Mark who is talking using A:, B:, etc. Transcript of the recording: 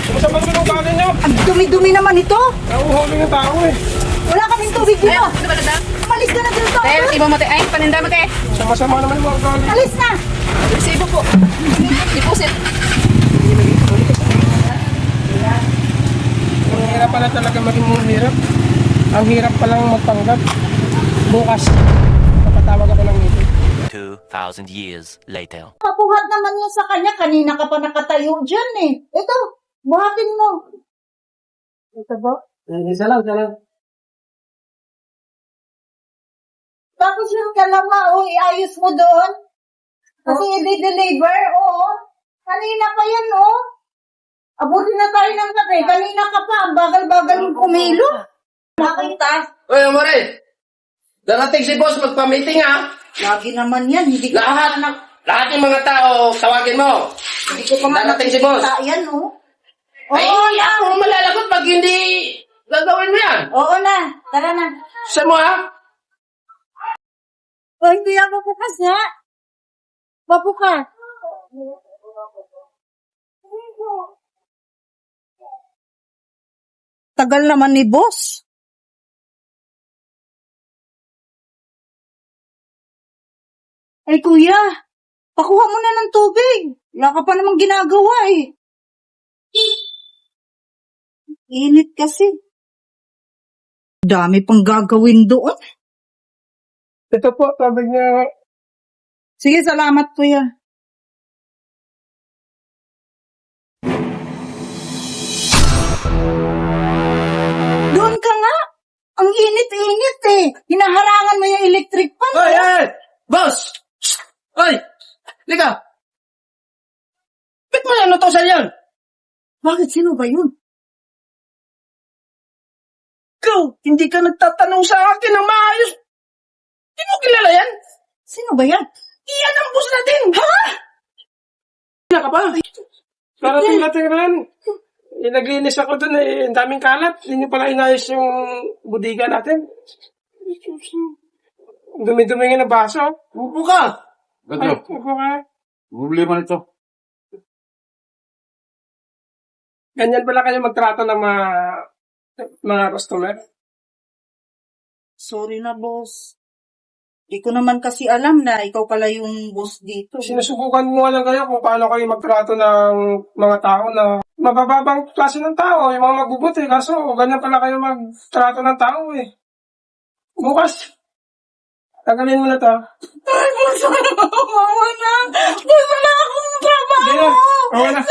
A: Masama naman ang bagay niyo.
B: Ang dumi-dumi naman ito.
A: Nauuhuli ng tao eh.
B: Wala kaming tubig dito.
C: Ano ba na?
B: Umalis ka na dito.
C: Te, iba mo te. Ay, paninda mo te.
A: Sama-sama naman yung mga bagay.
B: Alis na.
C: Resibo po. Deposit.
A: Ang hirap pala talaga maging hirap. Ang hirap palang magpanggap. Bukas, papatawag ako ng meeting.
D: 2,000 years later.
B: Kapuhat naman yan sa kanya. Kanina ka pa nakatayo dyan eh. Ito, buhatin mo. Ito ba?
A: Isa lang.
B: Tapos yung kalama, iayos mo doon. Kasi i-deliver, oo. Kanina pa yan, oh. Abutin na tayo ng kape. Kanina ka pa, ang bagal-bagal yung kumilo. Nakita.
E: Oy, amore! Darating si boss, magpa-meeting ha!
B: Lagi naman yan, hindi ko
E: Lahat ng mga tao, tawagin mo!
B: Hindi ko pa nga
E: Darating si boss!
B: nakikita yan, oh.
E: Ay, ako malalagot pag hindi gagawin mo yan!
B: Oo na, tara na.
E: Sa mo ha?
B: O, hindi ako bukas nga. Pabukas. Tagal naman ni boss. Ay kuya, pakuha mo na ng tubig. Wala ka pa namang ginagawa eh. Init kasi. Dami pang gagawin doon.
A: Ito po, sabi niya,
B: Sige, salamat kuya. Doon ka nga. Ang init-init eh. Hinaharangan mo yung electric fan.
E: Oy, oy! Boss! Shh! Oy! Liga! Ba't mo yan utosan yan?
B: Bakit? Sino ba yun?
E: Ikaw, hindi ka nagtatanong sa akin ng maayos. Hindi mo kilala yan?
B: Sino ba yan?
E: Iyan ang boss natin! Ha? Kaya ka pa?
A: parating rin. Naglinis ako dun eh, ang daming kalat. Hindi nyo pala inayos yung budiga natin. Dumi-dumi nga na baso.
E: Upo ka!
A: Ay,
F: Pedro,
A: upo ka.
F: problema nito.
A: Ganyan pala kayo magtrato ng mga customer.
B: Sorry na, boss. Di ko naman kasi alam na ikaw pala yung boss dito.
A: Sinusubukan mo lang kayo kung paano kayo magtrato ng mga tao na mabababang klase ng tao, yung mga magubuti. Kaso, ganyan pala kayo magtrato ng tao eh. Bukas, tagalin mo na to.
B: Ay, boss, mawa na. Boss, wala akong trabaho.
A: Hindi na, okay na.